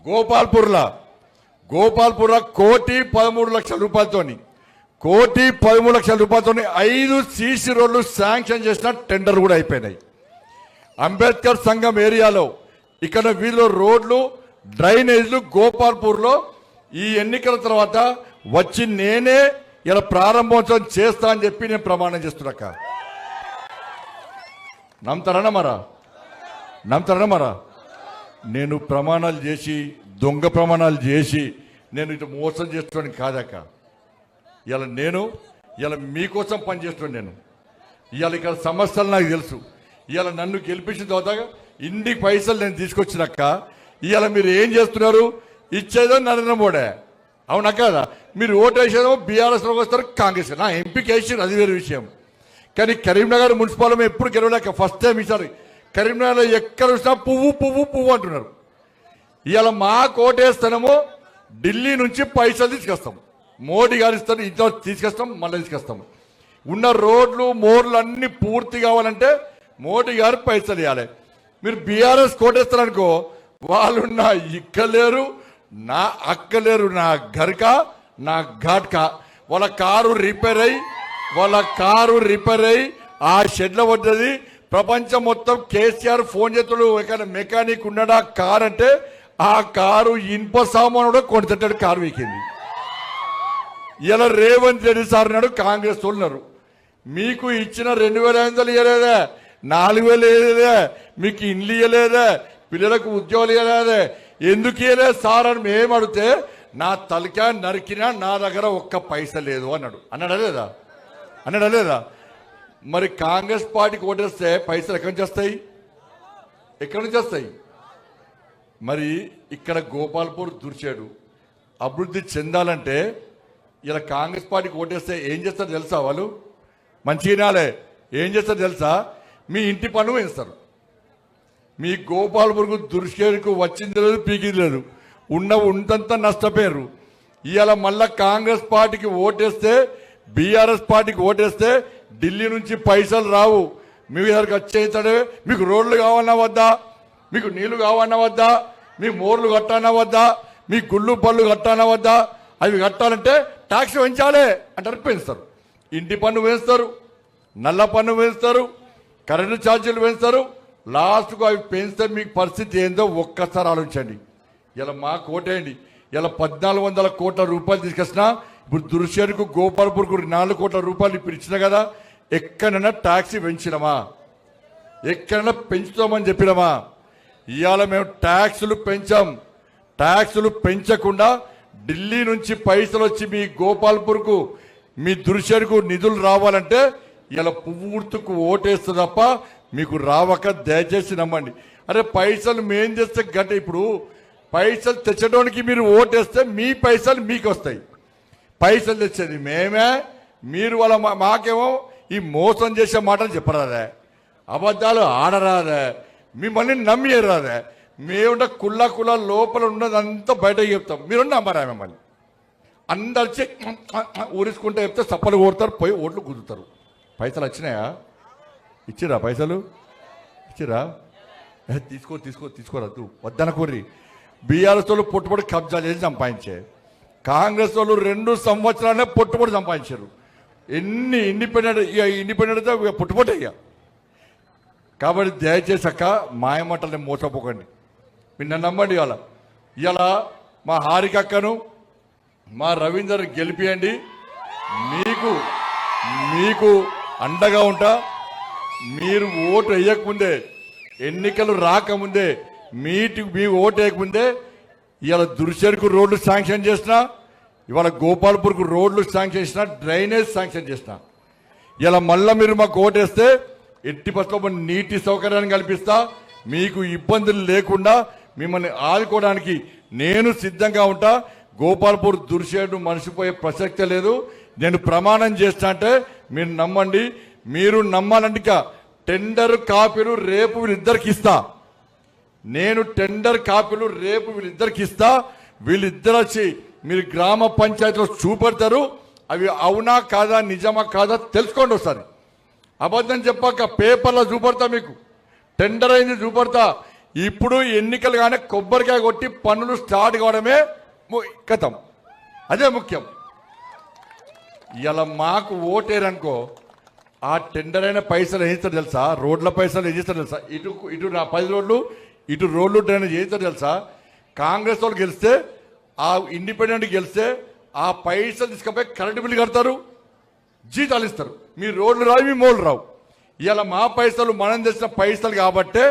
గోపాల్పూర్లో 1,13,00,000 రూపాయలతోని 5 CC రోడ్లు sanction చేసిన tender కూడా అయిపోయినాయి. అంబేద్కర్ సంఘం ఏరియాలో ఇక్కడ వీళ్ళు రోడ్లు డ్రైనేజ్లు గోపాల్పూర్లో ఈ ఎన్నికల తర్వాత వచ్చి నేనే ఇలా ప్రారంభోత్సవం చేస్తా అని చెప్పి నేను ప్రమాణం చేస్తున్నాక నమ్ముతారన్నా మరా నేను ప్రమాణాలు చేసి దొంగ ప్రమాణాలు చేసి నేను ఇటు మోసం చేస్తున్నాను కాదాక ఇలా మీకోసం పనిచేస్తున్నాను. నేను ఇవాళ ఇక్కడ సమస్యలు నాకు తెలుసు. ఇవాళ నన్ను గెలిపించిన తర్వాత ఇన్ని పైసలు నేను తీసుకొచ్చినాక ఇవాళ మీరు ఏం చేస్తున్నారు? ఇచ్చేదో నరేంద్ర మోడీ అవునా కదా? మీరు ఓటు వేసేదో బీఆర్ఎస్లోకి వస్తారు, కాంగ్రెస్ నా ఎంపీకి వేసారు, అది వేరే విషయం. కానీ కరీంనగర్ మున్సిపాలిటీ ఎప్పుడు గెలవలేక ఫస్ట్ టైం ఈసారి కరీంనగర్లో ఎక్కడ వచ్చినా పువ్వు అంటున్నారు. ఇవాళ మా కోటేస్తానేమో ఢిల్లీ నుంచి పైసలు తీసుకొస్తాం, మోడీ గారు ఇస్తారు, ఇంట్లో తీసుకొస్తాం, మళ్ళీ తీసుకొస్తాం. ఉన్న రోడ్లు మోర్లు అన్ని పూర్తి కావాలంటే మోడీ గారు పైసలు ఇవ్వాలి. మీరు బీఆర్ఎస్ కోటేస్తారనుకో వాళ్ళు నా ఇక్కలేరు, నా అక్కలేరు, నా గర్కా, నా ఘాట్కా. వాళ్ళ కారు రిపేర్ అయ్యి ఆ షెడ్లో పడ్డది. ప్రపంచం మొత్తం కేసీఆర్ ఫోన్ చేతుడు ఎక్కడ మెకానిక్ ఉన్నాడా కార్ అంటే ఆ కారు ఇనుప సామాను కూడా కొనుతాడు, కారు వీకింది. ఇలా రేవంత్ రెడ్డి సార్ నాడు కాంగ్రెస్ ఉన్నారు. మీకు ఇచ్చిన 2,500 ఇవ్వలేదా, 4,000 ఇవ్వలేదా, మీకు ఇండ్లు ఇవ్వలేదా, పిల్లలకు ఉద్యోగాలు ఇవ్వలేదా, ఎందుకు ఇవ్వలేదు సార్ అని మేము అడిగితే నా తలకా నరికినా నా దగ్గర ఒక్క పైస లేదు అన్నాడా లేదా? మరి కాంగ్రెస్ పార్టీకి ఓటేస్తే పైసలు ఎక్కడి నుంచి వస్తాయి? మరి ఇక్కడ గోపాల్పూర్ దుర్చేడు అభివృద్ధి చెందాలంటే ఇలా కాంగ్రెస్ పార్టీకి ఓటేస్తే ఏం చేస్తారు తెలుసా? వాళ్ళు మంచిగానే ఏం చేస్తారు తెలుసా? మీ ఇంటి పన్ను వేస్తారు. మీ గోపాల్పూర్కు దుర్చేడుకు వచ్చింది లేదు, పీకింది లేదు, ఉండంతా నష్టపోయారు. ఇవాళ మళ్ళా కాంగ్రెస్ పార్టీకి ఓటేస్తే బీఆర్ఎస్ పార్టీకి ఓటేస్తే ఢిల్లీ నుంచి పైసలు రావు. మీ దగ్గరికి వచ్చేస్తాడే మీకు రోడ్లు కావన్నా వద్దా, మీకు నీళ్లు కావన్నా వద్దా, మీ మోర్లు కట్టానా వద్దా, మీ గుళ్ళు పళ్ళు కట్టానా వద్దా, అవి కట్టాలంటే ట్యాక్స్ పెంచాలి అంటారు, పెంచుతారు. ఇంటి పన్ను వేస్తారు, నల్ల పన్ను వేస్తారు, కరెంటు ఛార్జీలు వేస్తారు. లాస్ట్కు అవి పెంచితే మీకు పరిస్థితి ఏందో ఒక్కసారి ఆలోచించండి. ఇలా మా కోటేయండి. ఇలా 1,400 కోట్ల రూపాయలు తీసుకొచ్చినా ఇప్పుడు దుర్షేరుకు గోపాల్పూర్కు 4 కోట్ల రూపాయలు ఇప్పుడు ఇచ్చిన కదా, ఎక్కడైనా ట్యాక్సీ పెంచినమా? ఎక్కడైనా పెంచుతామని చెప్పినామా? ఇవాళ మేము ట్యాక్సులు పెంచకుండా ఢిల్లీ నుంచి పైసలు వచ్చి మీ గోపాల్పూర్కు మీ దుర్షేరుకు నిధులు రావాలంటే ఇలా పువ్వు గుర్తుకు ఓటేస్తే తప్ప మీకు రావక దయచేసి నమ్మండి. అరే పైసలు మేం చేస్తే గంట ఇప్పుడు పైసలు తెచ్చడానికి మీరు ఓటేస్తే మీ పైసలు మీకు వస్తాయి. పైసలు తెచ్చేది మేమే, మీరు వాళ్ళ మాకేమో ఈ మోసం చేసే మాటలు చెప్పరాదే, అబద్ధాలు ఆడరాదే, మిమ్మల్ని నమ్మిరాదే. మేముంటే కుళ్ళ లోపల ఉన్నదంతా బయటకు చెప్తాం, మీరు నమ్మరా మిమ్మల్ని. అందరిచి ఊరించుకుంటే చెప్తే సప్పలు కొడతారు, పోయి ఓట్లు కుదురుతారు. పైసలు వచ్చినాయా? ఇచ్చిరా? పైసలు ఇచ్చిరా? తీసుకోరద్దు వద్దనకూర్రి. బీఆర్ఎస్ వాళ్ళు పొట్టుబడి కబ్జా చేసి సంపాదించే, కాంగ్రెస్ వాళ్ళు 2 సంవత్సరాలనే పొట్టుబడి సంపాదించారు. ఎన్ని ఇండిపెండెంట్ పుట్టుబడి అయ్యా. కాబట్టి దయచేసి అక్క మాయమాటల్ని మోసపోకండి, మీరు నన్ను నమ్మండి. ఇవాళ మా హారిక అక్కను మా రవీందర్ గెలిపియండి. మీకు అండగా ఉంటా. మీరు ఓటు వేయకముందే, ఎన్నికలు రాకముందే, మీ ఓటు వేయకముందే ఇవాళ దుర్షేరుకు రోడ్లు శాంక్షన్ చేసిన, ఇవాళ గోపాల్పూర్కు రోడ్లు శాంక్షన్ చేసిన, డ్రైనేజ్ శాంక్షన్ చేసిన. ఇలా మళ్ళీ మీరు మాకు ఓటేస్తే ఎట్టి పరిస్థితుల్లో నీటి సౌకర్యాన్ని కల్పిస్తా. మీకు ఇబ్బందులు లేకుండా మిమ్మల్ని ఆదుకోవడానికి నేను సిద్ధంగా ఉంటా. గోపాల్పూర్ దుర్షేడు మనిషిపోయే ప్రసక్తే లేదు. నేను ప్రమాణం చేస్తా అంటే మీరు నమ్మండి. మీరు నమ్మాలంటే టెండర్ కాపీలు రేపు వీళ్ళిద్దరికి ఇస్తా. నేను టెండర్ కాపీలు రేపు వీళ్ళిద్దరికి ఇస్తా. వీళ్ళిద్దరు వచ్చి మీరు గ్రామ పంచాయతీలో చూపెడతారు. అవి అవునా కాదా, నిజమా కాదా తెలుసుకోండి ఒకసారి. అబద్ధం చెప్పాక పేపర్లో చూపెడతా, మీకు టెండర్ అయింది చూపెడతా. ఇప్పుడు ఎన్నికలు కానీ కొబ్బరికాయ కొట్టి పన్నులు స్టార్ట్ కావడమే కథం. అదే ముఖ్యం. ఇలా మాకు ఓటేరనుకో ఆ టెండర్ అయిన పైసలు ఏం చేస్తారు తెలుసా? రోడ్ల పైసలు ఏం చేస్తారు తెలుసా? ఇటు నా 10 రోడ్లు ఇటు రోడ్లు డ్రైనేజ్ చేస్తారు తెలుసా? కాంగ్రెస్ వాళ్ళు గెలిస్తే ఆ ఇండిపెండెంట్ గెలిస్తే ఆ పైసలు తీసుకుపోయి కరెంటు బిల్లు కడతారు, జీతాలు ఇస్తారు. మీ రోడ్లు రావు, మీ మోళ్ళు రావు. ఇలా మా పైసలు మనం తెచ్చిన పైసలు కాబట్టే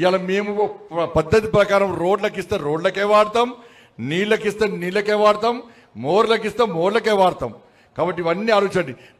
ఇలా మేము పద్ధతి ప్రకారం రోడ్లకి ఇస్తే రోడ్లకే వాడతాం, నీళ్ళకి ఇస్తే నీళ్ళకే వాడతాం, మోర్లకి ఇస్తే మోర్లకే వాడతాం. కాబట్టి ఇవన్నీ ఆలోచించండి.